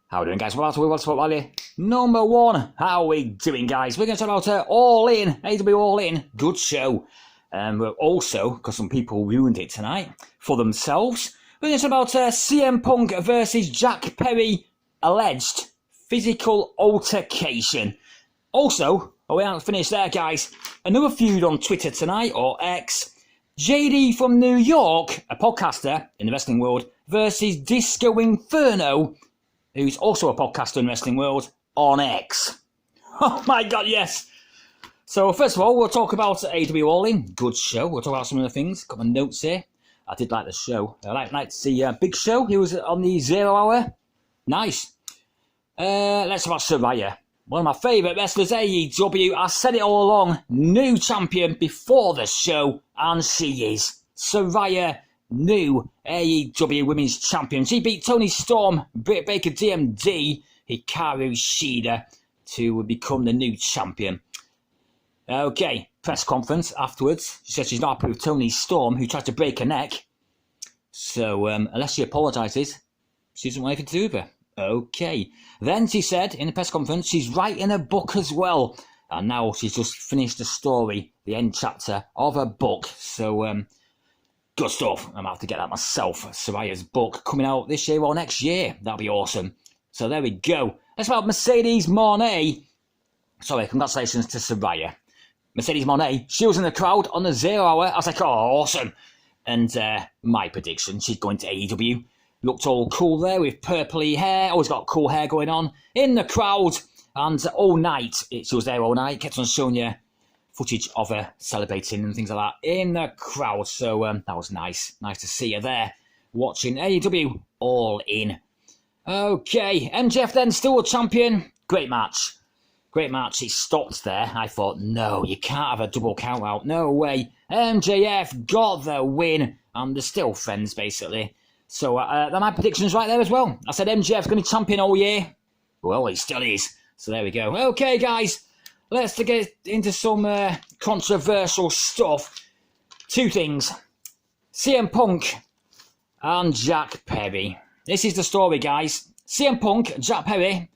How are we doing, guys? What's Valley number 1. How are we doing, guys? We're going to talk about All In, AEW All In. Good show. We're also, because some people ruined it tonight for themselves, we're going to talk about CM Punk versus Jack Perry alleged physical altercation. Also, we aren't finished there, guys. Another feud on Twitter tonight, or X. JD from New York, a podcaster in the wrestling world, versus Disco Inferno, who's also a podcaster in the wrestling world, on X. Oh my god, yes! So first of all, we'll talk about AEW All In. Good show. We'll talk about some of the things. Got my notes here. I did like the show. I like to see Big Show. He was on the 0 hour. Nice. Let's talk about Saraya. One of my favourite wrestlers, AEW. I said it all along. New champion before the show. And she is. Saraya, new AEW Women's Champion. She beat Toni Storm, Britt Baker, DMD, Hikaru Shida to become the new champion. Okay, press conference afterwards. She said she's not happy with Toni Storm, who tried to break her neck. So, unless she apologises, she doesn't want anything to do with her. Okay. Then she said in the press conference she's writing a book as well. And now she's just finished the story, the end chapter of her book. So, good stuff. I'm going to have to get that myself. Saraya's book coming out this year or next year. That'll be awesome. So there we go. That's about Mercedes Moné. Sorry, congratulations to Saraya. Mercedes Moné, she was in the crowd on the 0 hour. I was like, oh, awesome. And my prediction, she's going to AEW. Looked all cool there with purpley hair. Always got cool hair going on. In the crowd. And all night, she was there all night. Kept on showing you footage of her celebrating and things like that in the crowd. So that was nice. Nice to see her there watching AEW All In. Okay, MJF then still a champion. Great match. Great match. It stopped there. I thought, no, you can't have a double count out. No way. MJF got the win. And they're still friends, basically. So my prediction's right there as well. I said MJF's going to be champion all year. Well, he still is. So there we go. Okay, guys. Let's get into some controversial stuff. 2 things. CM Punk and Jack Perry. This is the story, guys. CM Punk, Jack Perry,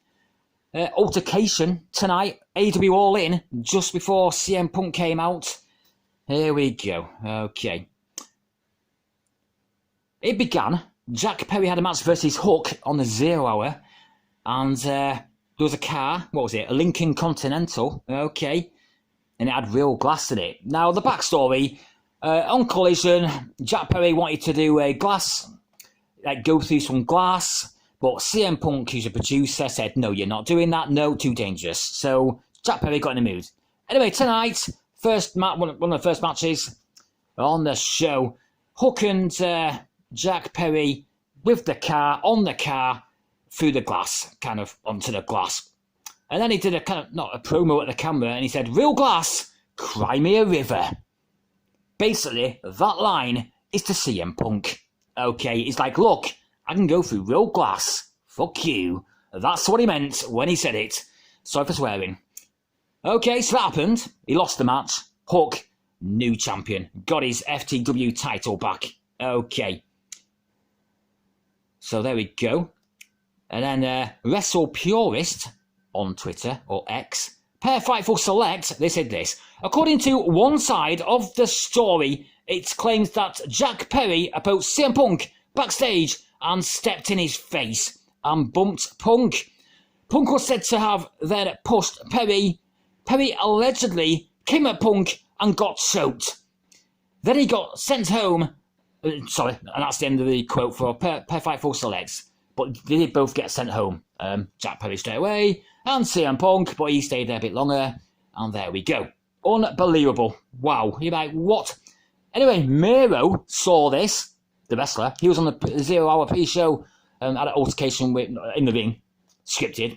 altercation tonight. AEW All In, just before CM Punk came out. Here we go. Okay. It began. Jack Perry had a match versus Hook on the 0 hour. And there was a car. What was it? A Lincoln Continental. Okay. And it had real glass in it. Now, the backstory. On Collision, Jack Perry wanted to do a glass. Like, go through some glass. But CM Punk, who's a producer, said, no, you're not doing that. No, too dangerous. So, Jack Perry got in the mood. Anyway, tonight, one of the first matches on the show. Hook and Jack Perry with the car, on the car, through the glass, kind of onto the glass. And then he did a kind of, not a promo at the camera, and he said, real glass, cry me a river. Basically, that line is to CM Punk. Okay, it's like, look, I can go through real glass. Fuck you. That's what he meant when he said it. Sorry for swearing. Okay, so that happened. He lost the match. Hook, new champion. Got his FTW title back. Okay. So there we go. And then Wrestle Purist on Twitter, or X, Pair Fightful Select, they said this. According to one side of the story, it claims that Jack Perry approached CM Punk backstage and stepped in his face and bumped Punk. Punk was said to have then pushed Perry. Perry allegedly came at Punk and got choked. Then he got sent home. Sorry, and that's the end of the quote for Pair Fightful Selects. But they did both get sent home. Jack Perry straight away, and CM Punk, but he stayed there a bit longer. And there we go. Unbelievable. Wow. You're like, what? Anyway, Miro saw this, the wrestler. He was on the 0 hour pre-show at an altercation in the ring, scripted,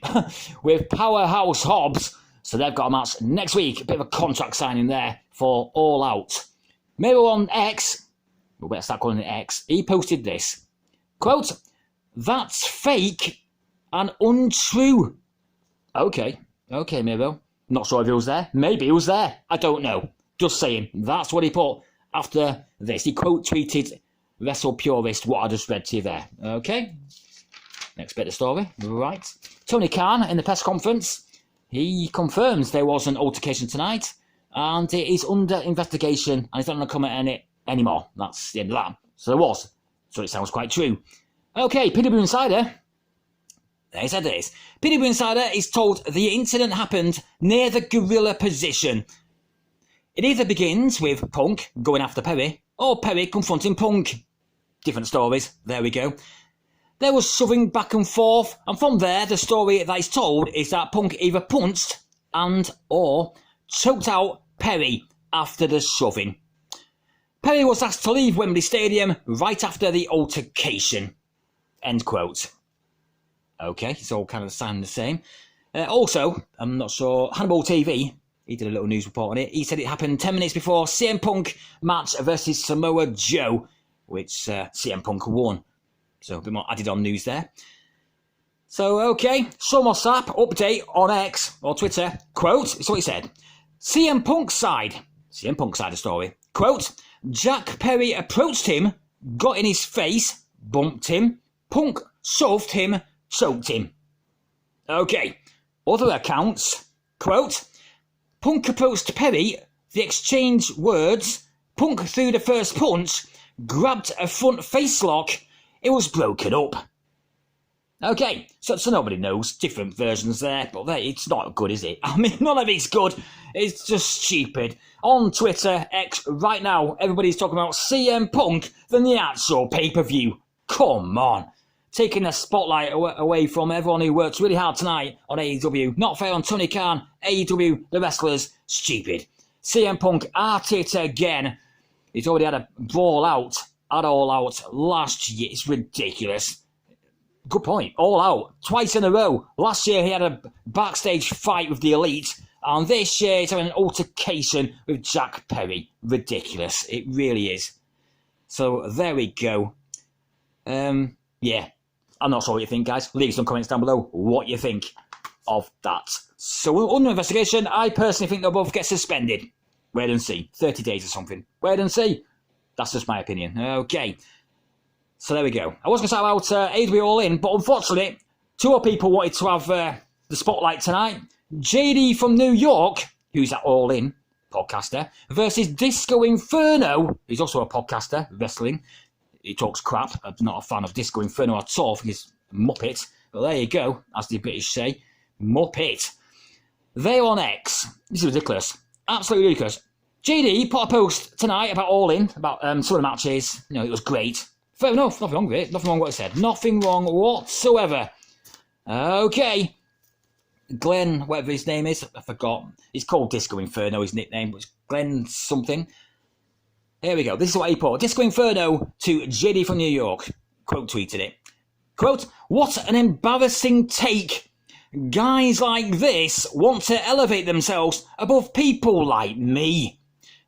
with Powerhouse Hobbs. So they've got a match next week. A bit of a contract signing there for All Out. Miro on X, we better start calling it X, he posted this. Quote, that's fake and untrue. Okay, Miro. Not sure if he was there. Maybe he was there. I don't know. Just saying. That's what he put after this. He quote tweeted Wrestle Purist what I just read to you there. Okay. Next bit of the story. Right. Tony Khan in the press conference. He confirms there was an altercation tonight, and it is under investigation, and he's not going to comment on it anymore. That's the end of that. So there was. So it sounds quite true. Okay, PW Insider. They said this. PW Insider is told the incident happened near the gorilla position. It either begins with Punk going after Perry, or Perry confronting Punk. Different stories. There we go. There was shoving back and forth, and from there, the story that is told is that Punk either punched and or choked out Perry after the shoving. Perry was asked to leave Wembley Stadium right after the altercation. End quote. Okay, it's all kind of sound the same. Also, I'm not sure, Hannibal TV, he did a little news report on it. He said it happened 10 minutes before CM Punk match versus Samoa Joe, which CM Punk won. So a bit more added on news there. So, okay, Sean Sap, update on X, or Twitter, quote, it's what he said. CM Punk's side of the story, quote, Jack Perry approached him, got in his face, bumped him, Punk shoved him, choked him. Okay, other accounts, quote, Punk approached Perry, they exchanged words, Punk threw the first punch, grabbed a front face lock, it was broken up. Okay, so nobody knows, different versions there, but it's not good, is it? I mean, none of it's good, it's just stupid. On Twitter, X, right now, everybody's talking about CM Punk than the actual pay-per-view. Come on. Taking the spotlight away from everyone who worked really hard tonight on AEW. Not fair on Tony Khan, AEW, the wrestlers, stupid. CM Punk at it again. He's already had a brawl out. At All Out last year. It's ridiculous. Good point. All Out. Twice in a row. Last year he had a backstage fight with the Elite. And this year he's having an altercation with Jack Perry. Ridiculous. It really is. So there we go. Yeah. I'm not sure what you think, guys. Leave some comments down below what you think of that. So under investigation, I personally think they'll both get suspended. Wait and see. 30 days or something. Wait and see. That's just my opinion. Okay. So there we go. I was going to talk about AEW All In, but unfortunately, two other people wanted to have the spotlight tonight. JD from New York, who's at All In, podcaster, versus Disco Inferno, who's also a podcaster, wrestling. He talks crap. I'm not a fan of Disco Inferno at all. I think he's a muppet. But there you go, as the British say. Muppet. They're on X. This is ridiculous. Absolutely ridiculous. JD put a post tonight about All In, about some of the matches. You know, it was great. Fair enough, nothing wrong with it. Nothing wrong with what I said. Nothing wrong whatsoever. Okay. Glenn, whatever his name is, I forgot. He's called Disco Inferno, his nickname, but it's Glenn something. Here we go. This is what he put. Disco Inferno to JD from New York. Quote tweeted it. Quote, what an embarrassing take. Guys like this want to elevate themselves above people like me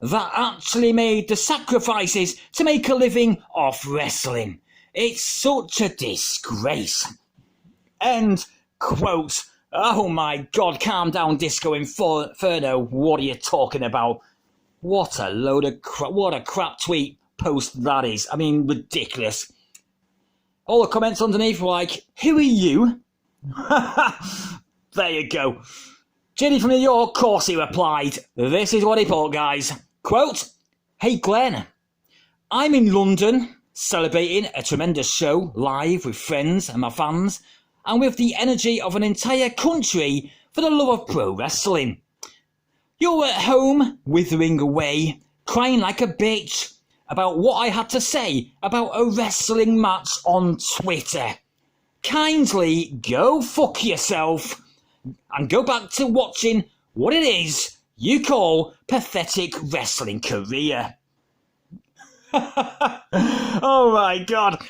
that actually made the sacrifices to make a living off wrestling. It's such a disgrace. End quote. Oh my God, calm down, Disco Inferno. What are you talking about? What a load of crap. What a crap tweet post that is. I mean, ridiculous. All the comments underneath were like, who are you? There you go. JD from New York, of course he replied. This is what he put, guys. Quote, hey Glenn, I'm in London celebrating a tremendous show live with friends and my fans and with the energy of an entire country for the love of pro wrestling. You're at home, withering away, crying like a bitch about what I had to say about a wrestling match on Twitter. Kindly go fuck yourself and go back to watching what it is you call pathetic wrestling career. Oh my God.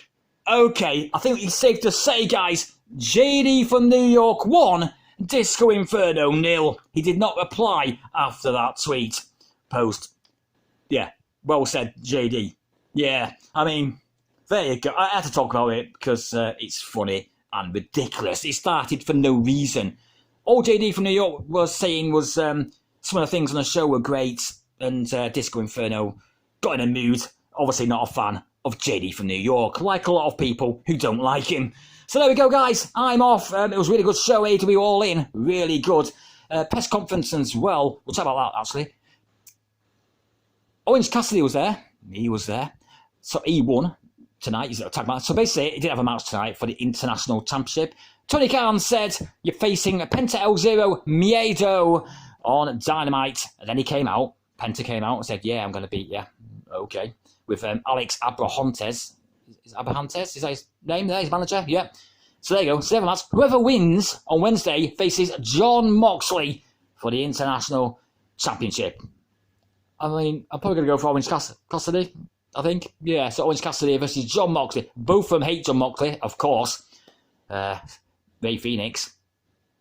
Okay, I think it's safe to say, guys, JD from New York won, Disco Inferno 0. He did not reply after that tweet post. Yeah, well said, JD. Yeah, I mean, there you go. I had to talk about it because it's funny and ridiculous. It started for no reason. All JD from New York was saying was some of the things on the show were great, and Disco Inferno got in a mood. Obviously not a fan of JD from New York, like a lot of people who don't like him. So there we go, guys. I'm off. It was a really good show, AEW All In. Really good. Press conference as well. We'll talk about that, actually. Orange Cassidy was there. He was there. So he won tonight. He's at a tag match. So basically, he did have a match tonight for the International Championship. Tony Khan said, you're facing Penta El Zero Miedo on Dynamite. And then he came out. Penta came out and said, yeah, I'm going to beat you. Okay. With Alex Abrahantes. Is Abrahantes? Is that his name there? His manager? Yeah. So there you go. So match. Whoever wins on Wednesday faces Jon Moxley for the International Championship. I mean, I'm probably going to go for Orange Cassidy, I think. Yeah, so Orange Cassidy versus Jon Moxley. Both of them hate Jon Moxley, of course. Ray Phoenix,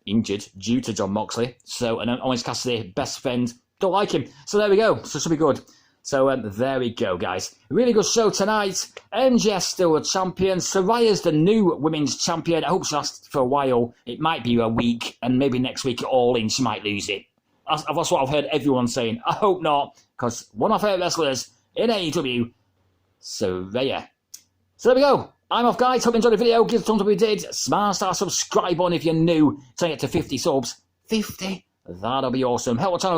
injured due to Jon Moxley. So, and then Orange Cassidy, best friend, don't like him. So there we go. So it should be good. So there we go, guys. Really good show tonight. MJF still the champion. Saraya's the new women's champion. I hope she lasts for a while. It might be a week, and maybe next week at All In she might lose it. That's what I've heard everyone saying. I hope not, because one of my favourite wrestlers in AEW, Saraya. So there we go. I'm off, guys. Hope you enjoyed the video. Give a thumbs up if you did. Smash that subscribe button if you're new. Trying to get to 50 subs. 50? That'll be awesome. Help the channel.